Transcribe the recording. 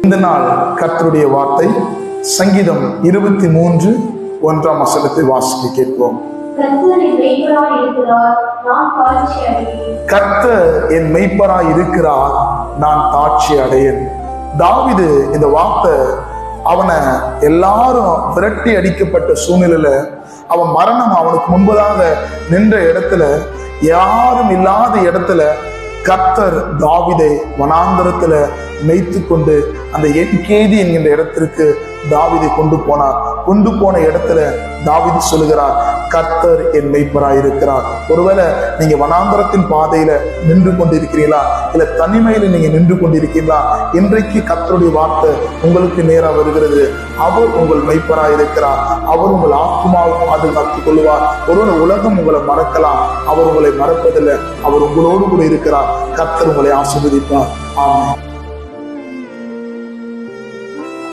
இந்த நாள் கர்த்தருடைய வார்த்தை சங்கீதம் 23:1 வாசிக்க கேட்போம். கர்த்தர் என் மெய்ப்பராய் இருக்கிறார், நான் தாட்சி அடையேன். தாவீது இந்த வார்த்தை அவனை எல்லாரும் விரட்டி அடிக்கப்பட்ட சூழ்நிலையில அவன் மரணம் அவனுக்கு முன்பதாக நின்ற இடத்துல, யாரும் இல்லாத இடத்துல கர்த்தர் தாவீதை வனாந்தரத்துல மேய்த்து கொண்டு அந்த என்கேதி என்கின்ற இடத்திற்கு தாவீதை கொண்டு போனார். கொண்டு போன இடத்துல தாவீது சொல்லுகிறார், கர்த்தர் என் மெய்ப்பராய் இருக்கிறார். ஒருவேளை நீங்க வனாந்தரத்தின் பாதையில நின்று கொண்டிருக்கிறீங்களா, இல்ல தனிமையில நீங்க நின்று கொண்டிருக்கீங்களா? இன்றைக்கு கர்த்தருடைய வார்த்தை உங்களுக்கு நேரா வருகிறது. அவர் உங்கள் மெய்ப்பராய் இருக்கிறார். அவர் உங்கள் ஆத்மாவை பாதுகாத்துக் கொள்வார். ஒருவேளை உலகம் உங்களை மறக்கலாம், அவர் உங்களை மறப்பதில்லை. அவர் உங்களோடு கூட இருக்கிறார். கர்த்தர் உங்களை ஆசீர்வதிப்பார். ஆமென்.